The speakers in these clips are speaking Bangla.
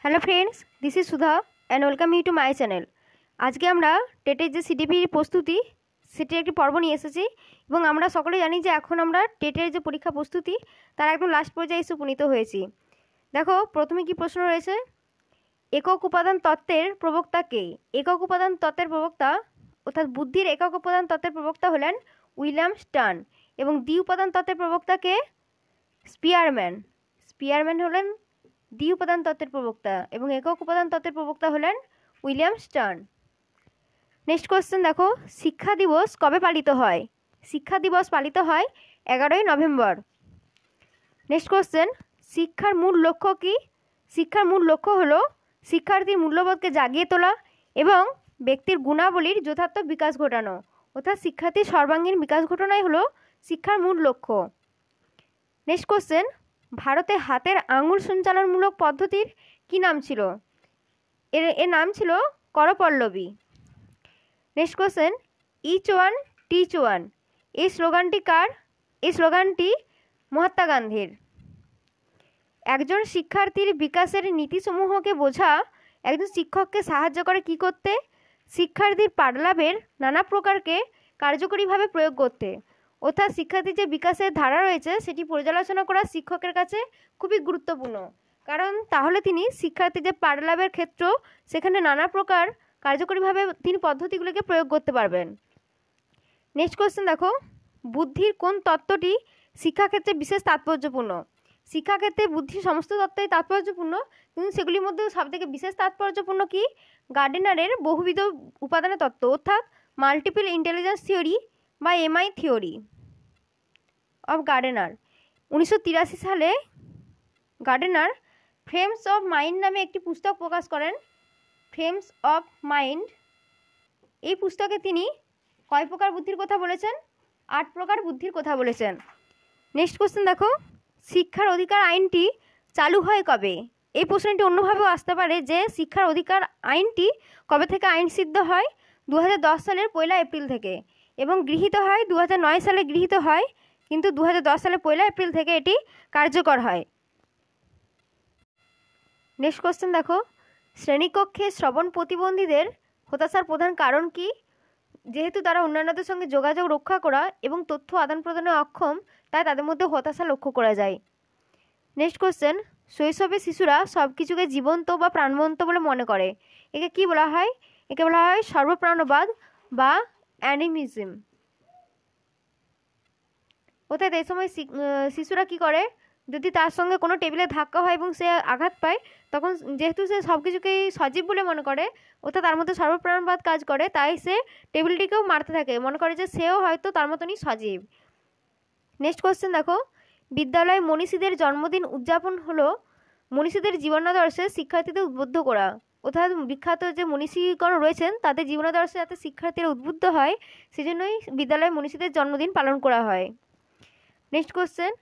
Hello friends, this is Sudha and welcome you to my channel. আজকে আমরা টেটের যে সিডিপির প্রস্তুতি সেটির একটি পর্ব নিয়ে এসেছি এবং আমরা সকলে জানি যে এখন আমরা টেটের যে পরীক্ষা প্রস্তুতি তার একদম লাস্ট পর্যায়ে এসে উপনীত হয়েছি। দেখো প্রথমে কি প্রশ্ন রয়েছে, একক উপাদান তত্ত্বের প্রবক্তা কে? একক উপাদান তত্ত্বের প্রবক্তা অর্থাৎ বুদ্ধির একক উপাদান তত্ত্বের প্রবক্তা হলেন উইলিয়াম স্টার্ন এবং দ্বি উপাদান তত্ত্বের প্রবক্তা কে? স্পিয়ারম্যান। স্পিয়ারম্যান হলেন দ্বি উপাদান তত্ত্বের প্রবক্তা এবং একক উপাদান তত্ত্বের প্রবক্তা হলেন উইলিয়াম স্টার্ন। নেক্সট কোশ্চেন দেখো, শিক্ষা দিবস কবে পালিত হয়? শিক্ষা দিবস পালিত হয় 11ই নভেম্বর। নেক্সট কোশ্চেন, শিক্ষার মূল লক্ষ্য কি? শিক্ষার মূল লক্ষ্য হলো শিক্ষার্থীর মূল্যবোধকে জাগিয়ে তোলা এবং ব্যক্তির গুণাবলীর যথার্থ বিকাশ ঘটানো, অর্থাৎ শিক্ষার্থীর সর্বাঙ্গীন বিকাশ ঘটানোই হলো শিক্ষার মূল লক্ষ্য। নেক্সট কোশ্চেন, ভারতে হাতের আঙুল সঞ্চালনমূলক পদ্ধতির কি নাম ছিল? এর নাম ছিল করপল্লবী। Next question, each one teach one এই স্লোগানটি কার? এই স্লোগানটি মহাত্মা গান্ধীর। একজন শিক্ষার্থীর বিকাশের নীতিসমূহকে বোঝা একজন শিক্ষককে সাহায্য করে কি করতে? শিক্ষার্থীর পাঠলাভের নানা প্রকারকে কার্যকরীভাবে প্রয়োগ করতে, অর্থাৎ শিক্ষার্থীর যে বিকাশের ধারা রয়েছে সেটি পর্যালোচনা করা শিক্ষকের কাছে খুবই গুরুত্বপূর্ণ, কারণ তাহলে তিনি শিক্ষার্থীর যে পাঠলাভের ক্ষেত্র সেখানে নানা প্রকার কার্যকরীভাবে তিনি পদ্ধতিগুলিকে প্রয়োগ করতে পারবেন। নেক্সট কোশ্চেন দেখো, বুদ্ধির কোন তত্ত্বটি শিক্ষাক্ষেত্রে বিশেষ তাৎপর্যপূর্ণ? শিক্ষাক্ষেত্রে বুদ্ধির সমস্ত তত্ত্বই তাৎপর্যপূর্ণ, কিন্তু সেগুলির মধ্যেও সবথেকে বিশেষ তাৎপর্যপূর্ণ কি? গার্ডেনারের বহুবিধ উপাদানের তত্ত্ব, অর্থাৎ মাল্টিপল ইন্টেলিজেন্স থিওরি বা এমআই থিওরি অফ গার্ডেনার। 1983 সালে গার্ডেনার ফ্রেমস অফ মাইন্ড নামে একটি পুস্তক প্রকাশ করেন। ফ্রেমস অফ মাইন্ড এই পুস্তকে তিনি কয় প্রকার বুদ্ধির কথা বলেছেন? 8 প্রকার বুদ্ধির কথা বলেছেন। নেক্সট কোশ্চেন দেখো, শিক্ষার অধিকার আইনটি চালু হয় কবে? এই প্রশ্নটি অন্যভাবেও আসতে পারে যে শিক্ষার অধিকার আইনটি কবে থেকে আইন সিদ্ধ হয়? 2010 সালের 1 এপ্রিল থেকে, এবং গৃহীত হয় 2009 সালে গৃহীত হয়, কিন্তু 2010 সালের 1 এপ্রিল থেকে এটি কার্যকর হয়। নেক্সট কোশ্চেন দেখো, শ্রেণীকক্ষে শ্রবণ প্রতিবন্ধীদের হতাশার প্রধান কারণ কি? যেহেতু তারা অন্যান্যদের সঙ্গে যোগাযোগ রক্ষা করা এবং তথ্য আদান প্রদানে অক্ষম, তাই তাদের মধ্যে হতাশা লক্ষ্য করা যায়। নেক্সট কোশ্চেন, শৈশবে শিশুরা সব কিছুকে জীবন্ত বা প্রাণবন্ত বলে মনে করে, একে কি বলা হয়? একে বলা হয় সর্বপ্রাণবাদ বা অ্যানিমিজম। অর্থাৎ এই সময় শিশুরা কি করে, যদি তার সঙ্গে কোনো টেবিলে ধাক্কা হয় এবং সে আঘাত পায়, তখন যেহেতু সে সব কিছুকেই সজীব বলে মনে করে, অর্থাৎ তার মধ্যে সর্বপ্রাণবাদ কাজ করে, তাই সে টেবিলটিকেও মারতে থাকে, মনে করে যে সেও হয়তো তার মতনই সজীব। নেক্সট কোশ্চেন দেখো, বিদ্যালয়ে মনীষীদের জন্মদিন উদযাপন হলো মনীষীদের জীবনাদর্শে শিক্ষার্থীদের উদ্বুদ্ধ করা, অর্থাৎ বিখ্যাত যে মনীষীগণ রয়েছেন তাদের জীবনাদর্শে যাতে শিক্ষার্থীরা উদ্বুদ্ধ হয় সেজন্যই বিদ্যালয়ে মনীষীদের জন্মদিন পালন করা হয়। নেক্সট কোশ্চেন,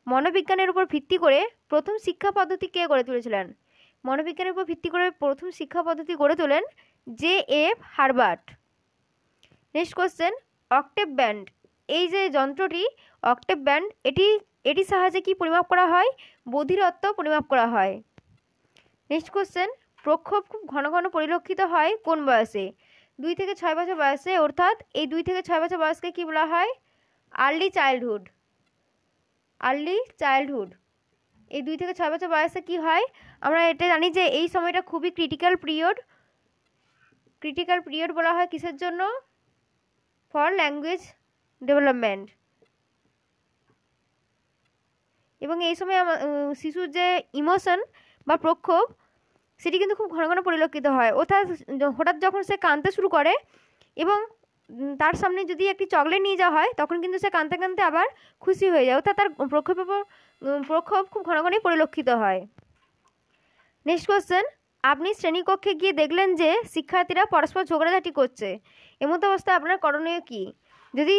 মনোবিজ্ঞানের উপর ভিত্তি করে প্রথম শিক্ষা পদ্ধতি কে গড়ে তুলেছিলেন? মনোবিজ্ঞানের উপর ভিত্তি করে প্রথম শিক্ষা পদ্ধতি গড়ে তোলেন J.F. Herbert. Next question, octave band এই যে যন্ত্রটি অক্টেভ ব্যান্ড এটির সাহায্যে কি পরিমাপ করা হয়? বধিরত্ব পরিমাপ করা হয়। নেক্সট কোশ্চেন, প্রক্ষোভ খুব ঘন ঘন পরিলক্ষিত হয় কোন বয়সে? 2 থেকে 6 বছর বয়সে, অর্থাৎ এই 2 থেকে 6 বছর বয়সকে কি বলা হয়? Early childhood. আর্লি চাইল্ডহুড এই 2 থেকে 6 বছর বয়সে কি হয়? আমরা এটা জানি যে এই সময়টা খুবই ক্রিটিক্যাল পিরিয়ড। ক্রিটিক্যাল পিরিয়ড বলা হয় কিসের জন্য? For language development. এবং এই সময় শিশুর যে ইমোশন বা প্রক্ষোভ সেটি কিন্তু খুব ঘন ঘন পরিলক্ষিত হয়, অর্থাৎ হঠাৎ যখন সে কাঁদতে শুরু করে এবং তার সামনে যদি একটি চকলেট নিয়ে যাওয়া হয় তখন কিন্তু সে কাঁদতে কাঁদতে আবার খুশি হয়ে যায়, অর্থাৎ তার প্রক্ষোভ খুব ঘন ঘনই পরিলক্ষিত হয়। নেক্সট কোশ্চেন, আপনি শ্রেণীকক্ষে গিয়ে দেখলেন যে শিক্ষার্থীরা পরস্পর ঝগড়াঝাটি করছে, এমতো অবস্থায় আপনার করণীয় কি? যদি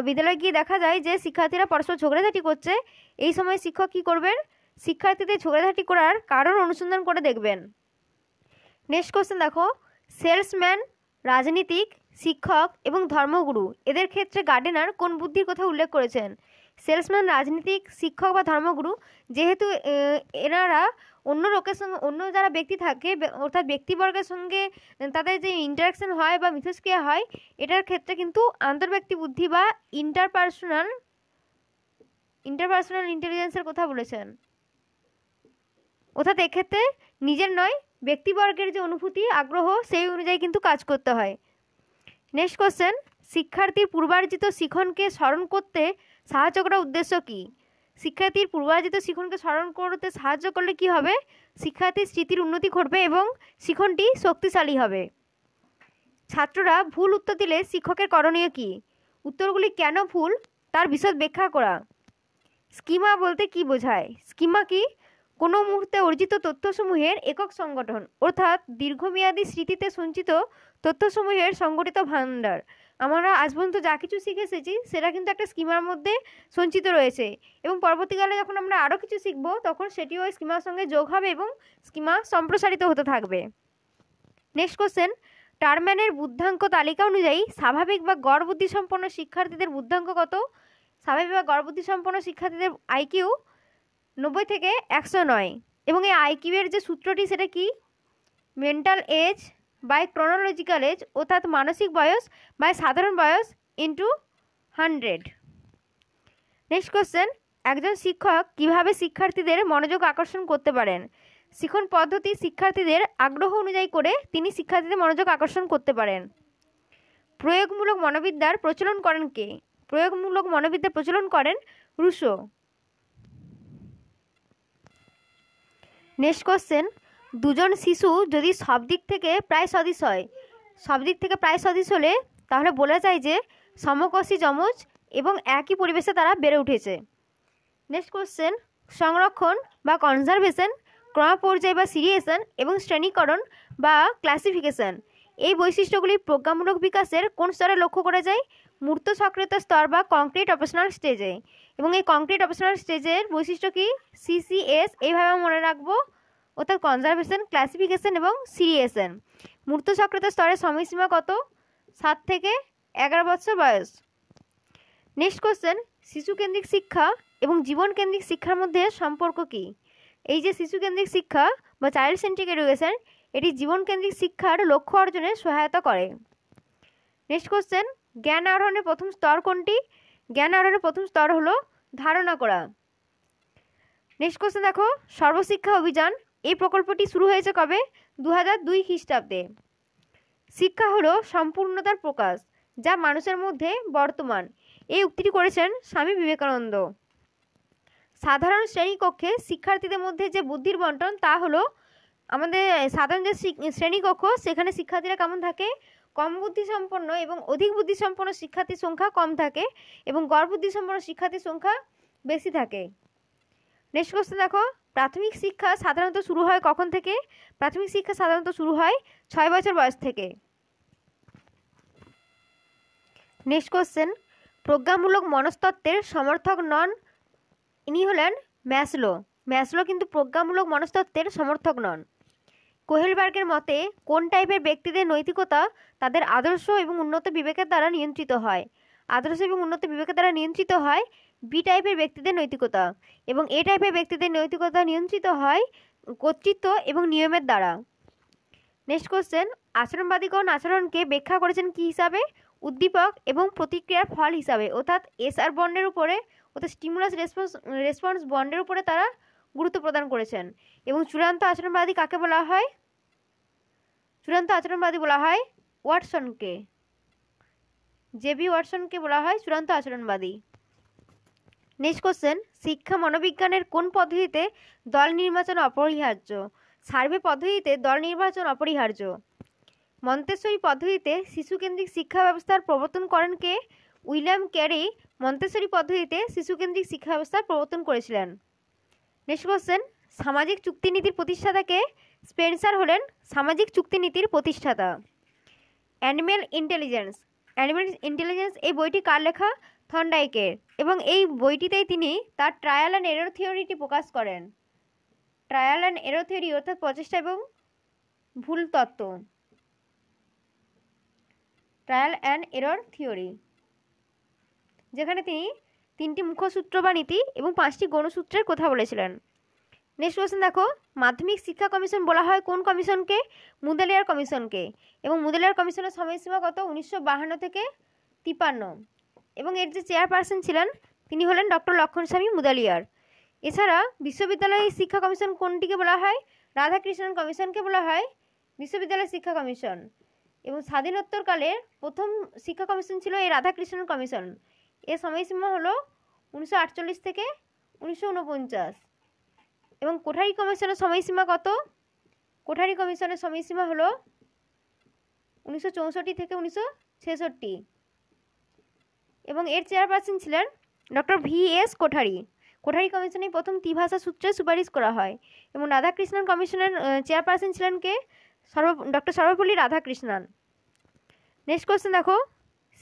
বিদ্যালয়ে গিয়ে দেখা যায় যে শিক্ষার্থীরা পরস্পর ঝগড়াঝাটি করছে, এই সময় শিক্ষক কি করবেন? শিক্ষার্থীদের ঝগড়াঝাটি করার কারণ অনুসন্ধান করে দেখবেন। নেক্সট কোশ্চেন দেখো, সেলসম্যান, রাজনীতিক, শিক্ষক এবং ধর্মগুরু এদের ক্ষেত্রে গার্ডেনার কোন বুদ্ধির কথা উল্লেখ করেছেন? সেলসম্যান, রাজনীতিক, শিক্ষক বা ধর্মগুরু, যেহেতু এনারা অন্য লোকের সঙ্গে, অন্য যারা ব্যক্তি থাকে অর্থাৎ ব্যক্তিবর্গের সঙ্গে তাদের যে ইন্টারাকশন হয় বা মিথস্ক্রিয়া হয়, এটার ক্ষেত্রে কিন্তু আন্তর্ব্যক্তি বুদ্ধি বা ইন্টারপার্সোনাল ইন্টেলিজেন্সের কথা বলেছেন। অর্থাৎ এক্ষেত্রে নিজের নয়, ব্যক্তিবর্গের যে অনুভূতি, আগ্রহ, সেই অনুযায়ী কিন্তু কাজ করতে হয়। নেক্সট কোশ্চেন, শিক্ষার্থীর পূর্বার্জিত শিখনকে স্মরণ করতে সাহায্য করার উদ্দেশ্য কী? শিক্ষার্থীর পূর্বার্জিত শিখনকে স্মরণ করতে সাহায্য করলে কি হবে? শিক্ষার্থীর স্মৃতির উন্নতি ঘটবে এবং শিখনটি শক্তিশালী হবে। ছাত্ররা ভুল উত্তর দিলে শিক্ষকের করণীয় কী? উত্তরগুলি কেন ভুল তার বিশদ ব্যাখ্যা করা। স্কিমা বলতে কি বোঝায়? স্কিমা কি? কোনো মুহূর্তে অর্জিত তথ্যসমূহের একক সংগঠন, অর্থাৎ দীর্ঘমেয়াদী স্মৃতিতে সঞ্চিত তথ্যসমূহের সংগঠিত ভাণ্ডার। আমরা আজ পর্যন্ত যা কিছু শিখে এসেছি সেটা কিন্তু একটা স্কিমার মধ্যে সঞ্চিত রয়েছে, এবং পরবর্তীকালে যখন আমরা আরও কিছু শিখব তখন সেটিও ওই স্কিমার সঙ্গে যোগ হবে এবং স্কিমা সম্প্রসারিত হতে থাকবে। নেক্সট কোশ্চেন, টারম্যানের বুদ্ধাঙ্ক তালিকা অনুযায়ী স্বাভাবিক বা গড় বুদ্ধিসম্পন্ন শিক্ষার্থীদের বুদ্ধাঙ্ক কত? স্বাভাবিক বা গড় বুদ্ধিসম্পন্ন শিক্ষার্থীদের আইকিউ 90 থেকে 109, এবং এই আইকিউ এর যে সূত্রটি সেটা কি? Mental age by chronological age, অর্থাৎ মানসিক বয়স বাই সাধারণ বয়স ইন্টু 100। নেক্সট কোশ্চেন, একজন শিক্ষক কিভাবে শিক্ষার্থীদের মনোযোগ আকর্ষণ করতে পারেন? শিখন পদ্ধতি শিক্ষার্থীদের আগ্রহ অনুযায়ী করে তিনি শিক্ষার্থীদের মনোযোগ আকর্ষণ করতে পারেন। প্রয়োগমূলক মনোবিদ্যার প্রচলন করেন কে? প্রয়োগমূলক মনোবিদ্যার প্রচলন করেন রুশো। নেক্সট কোশ্চেন, দুজন শিশু যদি সব দিক থেকে প্রায় সদৃশ হয়, সব দিক থেকে প্রায় সদৃশ হলে তাহলে বলা যায় যে সমকোষী যমজ এবং একই পরিবেশে তারা বেড়ে উঠেছে। নেক্সট কোশ্চেন, সংরক্ষণ বা কনজারভেশন, ক্রমপর্যায় বা সিরিয়েশন এবং শ্রেণীকরণ বা ক্লাসিফিকেশন, এই বৈশিষ্ট্যগুলি প্রজ্ঞামূলক বিকাশের কোন স্তরে লক্ষ্য করা যায়? মূর্ত সক্রিয়তা স্তর বা কংক্রিট অপারেশনাল স্টেজে। এবং এই কংক্রিট অপারেশনাল স্টেজের বৈশিষ্ট্য কি? CCS, এইভাবে মনে রাখবো, অর্থাৎ কনজারভেশন, ক্লাসিফিকেশন এবং সিরিয়েশন। মূর্ত সক্রিয়তা স্তরের সময়সীমা কত? 7 থেকে 11 বছর বয়স। নেক্সট কোশ্চেন, শিশুকেন্দ্রিক শিক্ষা এবং জীবনকেন্দ্রিক শিক্ষার মধ্যে সম্পর্ক কি? এই যে শিশুকেন্দ্রিক শিক্ষা বা চাইল্ড সেন্ট্রিক এডুকেশন, এটি জীবনকেন্দ্রিক শিক্ষার লক্ষ্য অর্জনে সহায়তা করে। নেক্সট কোশ্চেন, জ্ঞান আহরণের প্রথম স্তর কোনটি? জ্ঞান আহরণের প্রথম স্তর হলো ধারণা করা। নেক্সট কোশ্চেন দেখো, সর্বশিক্ষা অভিযান, এই প্রকল্পটি শুরু হয়েছে কবে? 2002 খ্রিস্টাব্দে। শিক্ষা হলো সম্পূর্ণতার প্রকাশ যা মানুষের মধ্যে বর্তমান, এই উক্তিটি করেছেন স্বামী বিবেকানন্দ। সাধারণ শ্রেণীকক্ষে শিক্ষার্থীদের মধ্যে যে বুদ্ধির বন্টন তা হলো, আমাদের সাধারণ যে শ্রেণীকক্ষ সেখানে শিক্ষার্থীরা কেমন থাকে? কম বুদ্ধিসম্পন্ন এবং অধিক বুদ্ধিসম্পন্ন শিক্ষার্থীর সংখ্যা কম থাকে এবং গড় বুদ্ধিসম্পন্ন শিক্ষার্থীর সংখ্যা বেশি থাকে। নেক্সট কোশ্চেন দেখো, প্রাথমিক শিক্ষা সাধারণত শুরু হয় কখন থেকে? প্রাথমিক শিক্ষা সাধারণত শুরু হয় 6 বছর বয়স থেকে। নেক্সট কোশ্চেন, প্রজ্ঞামূলক মনস্তত্ত্বের সমর্থক নন, ইনি হলেন ম্যাসলো। ম্যাসলো কিন্তু প্রজ্ঞামূলক মনস্তত্ত্বের সমর্থক নন। কোহেলবার্গের মতে কোন টাইপের ব্যক্তিদের নৈতিকতা তাদের আদর্শ এবং উন্নত বিবেকের দ্বারা নিয়ন্ত্রিত হয়? আদর্শ এবং উন্নত বিবেকের দ্বারা নিয়ন্ত্রিত হয় বি টাইপের ব্যক্তিদের নৈতিকতা, এবং এ টাইপের ব্যক্তিদের নৈতিকতা নিয়ন্ত্রিত হয় কর্তৃত্ব এবং নিয়মের দ্বারা। নেক্সট কোশ্চেন, আচরণবাদীগণ আচরণকে ব্যাখ্যা করেছেন কি হিসাবে? উদ্দীপক এবং প্রতিক্রিয়ার ফল হিসাবে, অর্থাৎ SR বন্ডের উপরে, অর্থাৎ স্টিমুলাস রেসপন্স বন্ডের উপরে তারা গুরুত্ব প্রদান করেছেন। এবং চূড়ান্ত আচরণবাদী কাকে বলা হয়? চূড়ান্ত আচরণবাদী বলা হয় ওয়াটসনকে, JB ওয়াটসনকে বলা হয় চূড়ান্ত আচরণবাদী। নেক্সট কোশ্চেন, শিক্ষা মনোবিজ্ঞানের কোন পদ্ধতিতে দল নির্বাচন অপরিহার্য? সার্ভে পদ্ধতিতে দল নির্বাচন অপরিহার্য। মন্তেশ্বরী পদ্ধতিতে শিশুকেন্দ্রিক শিক্ষা ব্যবস্থার প্রবর্তন করেন কে? উইলিয়াম ক্যারি মন্তেশ্বরী পদ্ধতিতে শিশুকেন্দ্রিক শিক্ষা ব্যবস্থার প্রবর্তন করেছিলেন। নেক্সট কোশ্চেন, সামাজিক চুক্তিনীতির প্রতিষ্ঠাতাকে? স্পেন্সার হলেন সামাজিক চুক্তিনীতির প্রতিষ্ঠাতা। অ্যানিম্যাল ইন্টেলিজেন্স এই বইটি কার লেখা? থর্নডাইকের, এবং এই বইটিতেই তিনি তার ট্রায়াল অ্যান্ড এরর থিওরিটি প্রকাশ করেন। ট্রায়াল অ্যান্ড এরর থিওরি অর্থাৎ প্রচেষ্টা এবং ভুল তত্ত্ব। ট্রায়াল অ্যান্ড এরর থিওরি, যেখানে তিনি 3টি মুখ্যসূত্র বা নীতি এবং 5টি গৌণসূত্রের কথা বলেছিলেন। নেক্সট কোশ্চেন দেখো, মাধ্যমিক শিক্ষা কমিশন বলা হয় কোন কমিশনকে? মুদালিয়ার কমিশনকে। এবং মুদালিয়ার কমিশনের সময়সীমা কত? 1952 থেকে 53। এবং এর যে চেয়ারপারসন ছিলেন তিনি হলেন ডক্টর লক্ষণস্বামী মুদালিয়ার। এছাড়া বিশ্ববিদ্যালয় শিক্ষা কমিশন কোনটিকে বলা হয়? রাধাকৃষ্ণন কমিশনকে বলা হয় বিশ্ববিদ্যালয় শিক্ষা কমিশন। এবং স্বাধীনোত্তরকালের প্রথম শিক্ষা কমিশন ছিল এই রাধাকৃষ্ণন কমিশন। এর সময়সীমা হলো 1948 থেকে 1949। এবং কোঠারি কমিশনের সময়সীমা কত? কোঠারি কমিশনের সময়সীমা হলো 1964 থেকে 1966। এবং এর চেয়ারপারসন ছিলেন ডক্টর VS কোঠারি। কোঠারি কমিশনে প্রথম ত্রিভাষা সূত্রের সুপারিশ করা হয়। এবং রাধাকৃষ্ণন কমিশনের চেয়ারপারসন ছিলেন কে? Doctor Sarvepalli Radhakrishnan. Next question দেখো,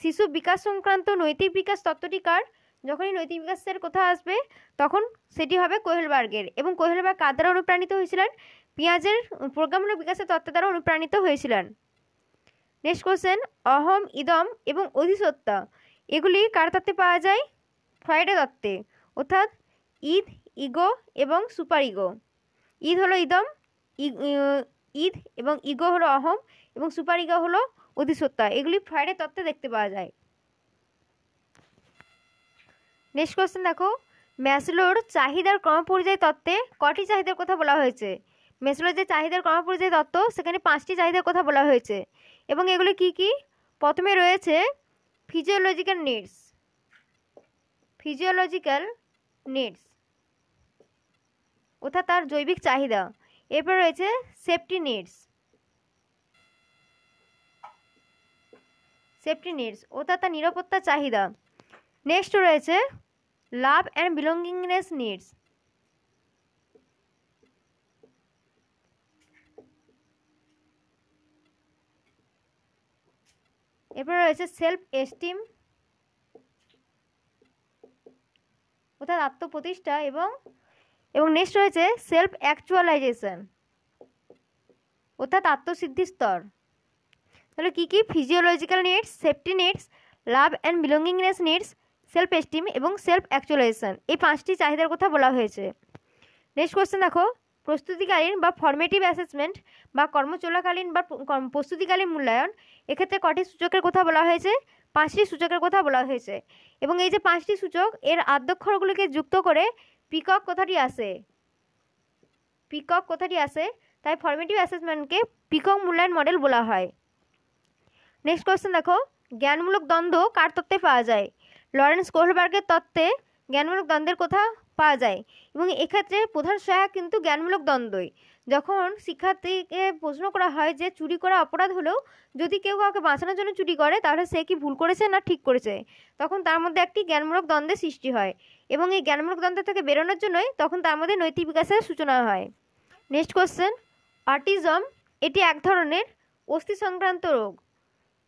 শিশু বিকাশ সংক্রান্ত নৈতিক বিকাশ তত্ত্বটি কার? যখনই নৈতিক বিকাশের কথা আসবে তখন সেটি হবে কোহেলবার্গের। এবং কোহেলবার্গ কার দ্বারা অনুপ্রাণিত হয়েছিলেন? পিঁয়াজের প্রজ্ঞামূলক বিকাশের তত্ত্বের দ্বারা অনুপ্রাণিত হয়েছিলেন। নেক্সট কোশ্চেন, অহম, ইদম এবং অধিসত্তা এগুলি কার তত্ত্বে পাওয়া যায়? ফ্রয়েডের তত্ত্বে, অর্থাৎ ইদ, ইগো এবং সুপার ইগো। ইদ হলো ইদম, ইদ এবং ইগো হলো অহম এবং সুপার ইগো হলো অধিসত্তা। এগুলি ফ্রয়েডের তত্ত্বে দেখতে পাওয়া যায়। নেক্সট কোশ্চেন দেখো, ম্যাসলোর চাহিদার ক্রমপরিযায়ী তত্ত্বে কটি চাহিদার কথা বলা হয়েছে? ম্যাসলোর যে চাহিদার ক্রমপরিযায়ী তত্ত্ব সেখানে 5টি চাহিদার কথা বলা হয়েছে। এবং এগুলি কি কি? প্রথমে রয়েছে ফিজিওলজিক্যাল নিডস, ফিজিওলজিক্যাল নিডস অর্থাৎ তার জৈবিক চাহিদা। এরপর রয়েছে সেফটি নিডস, সেফটি নিডস অর্থাৎ তার নিরাপত্তার চাহিদা। নেক্সট রয়েছে লাভ অ্যান্ড বিলঙ্গিংনেস নিডস, এরপর রয়েছে সেলফ এস্টিম অর্থাৎ আত্মপ্রতিষ্ঠা এবং নেক্সট রয়েছে সেলফ অ্যাকচুয়ালাইজেশন অর্থাৎ আত্মসিদ্ধি স্তর। তাহলে কী কী? Physiological needs, safety needs, love and belongingness needs, self esteem এবং সেলফ অ্যাকচুয়ালাইজেশন, এই 5টি চাহিদার কথা বলা হয়েছে। নেক্সট কোশ্চেন দেখো, প্রস্তুতিকালীন বা ফর্মেটিভ অ্যাসেসমেন্ট বা কর্মচলাকালীন বা প্রস্তুতিকালীন মূল্যায়ন এক্ষেত্রে কটি সূচকের কথা বলা হয়েছে? 5টি সূচকের কথা বলা হয়েছে। এবং এই যে 5টি সূচক এর আদ্যক্ষরগুলিকে যুক্ত করে পিকক কথাটি আসে, পিকক কথাটি আসে, তাই ফর্মেটিভ অ্যাসেসমেন্টকে পিকক মূল্যায়ন মডেল বলা হয়। নেক্সট কোশ্চেন দেখো, জ্ঞানমূলক দ্বন্দ্ব কার তত্ত্বে পাওয়া যায়? লরেন্স কোহেলবার্গের তত্ত্বে জ্ঞানমূলক দ্বন্দ্বের কথা পাওয়া যায়। এবং এক্ষেত্রে প্রধান সহায়ক কিন্তু জ্ঞানমূলক দ্বন্দ্বই। যখন শিক্ষার্থীকে প্রশ্ন করা হয় যে চুরি করা অপরাধ হলেও যদি কেউ কাউকে বাঁচানোর জন্য চুরি করে তাহলে সে কি ভুল করেছে না ঠিক করেছে, তখন তার মধ্যে একটি জ্ঞানমূলক দ্বন্দ্বের সৃষ্টি হয়। এবং এই জ্ঞানমূলক দ্বন্দ্ব থেকে বেরোনোর জন্যই তখন তার মধ্যে নৈতিক বিকাশের সূচনা হয়। নেক্সট কোশ্চেন, অটিজম এটি এক ধরনের অস্থি সংক্রান্ত রোগ।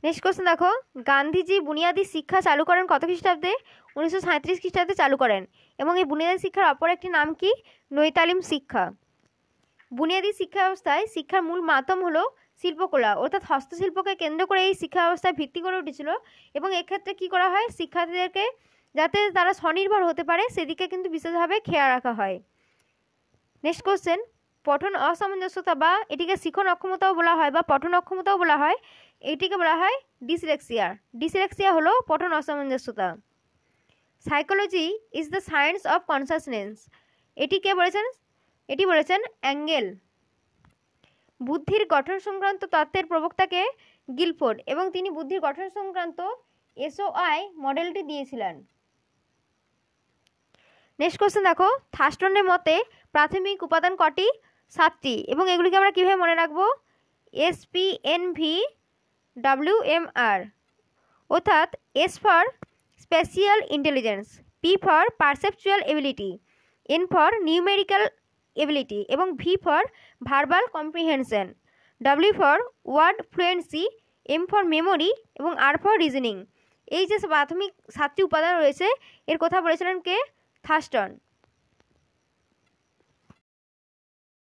নেক্সট কোশ্চেন দেখো, গান্ধীজি বুনিয়াদী শিক্ষা চালু করেন কত খ্রিস্টাব্দে? 1937 খ্রিস্টাব্দে চালু করেন। এবং এই বুনিয়াদী শিক্ষার অপর একটি নাম কি? নৈতালিম শিক্ষা। বুনিয়াদী শিক্ষা ব্যবস্থায় শিক্ষার মূল মাধ্যম হলো শিল্পকলা অর্থাৎ হস্তশিল্পকে কেন্দ্র করে এই শিক্ষা ব্যবস্থায় ভিত্তি করে উঠেছিল। এবং এক্ষেত্রে কি করা হয়? শিক্ষার্থীদেরকে যাতে তারা স্বনির্ভর হতে পারে সেদিকে কিন্তু বিশেষভাবে খেয়াল রাখা হয়। নেক্সট কোশ্চেন, পঠন অসামঞ্জস্যতা বা এটিকে শিখন অক্ষমতাও বলা হয় বা পঠন অক্ষমতাও বলা হয়, এটিকে বলা হয় ডিসলেক্সিয়া। ডিসলেক্সিয়া হলো পঠন অসামঞ্জস্যতা। Psychology is the science of consciousness, এটি কে বলেছেন? এটি বলেছেন অ্যাঙ্গেল। বুদ্ধির গঠন সংক্রান্ত তত্ত্বের প্রবক্তাকে গিলফোর্ড এবং তিনি বুদ্ধির গঠন সংক্রান্ত SOI মডেলটি দিয়েছিলেন। নেক্সট কোশ্চেন দেখো, থার্স্টনের মতে প্রাথমিক উপাদান কটি? 7টি। এবং এগুলিকে আমরা কীভাবে মনে রাখবো? SPNVWMR অর্থাৎ S for spatial intelligence, P for perceptual ability, N for numerical ability এবং V for verbal comprehension, W for word fluency, M for memory এবং R ফর রিজনিং। এই যে প্রাথমিক 7টি উপাদান রয়েছে এর কথা বলেছিলেন কে? থার্স্টন।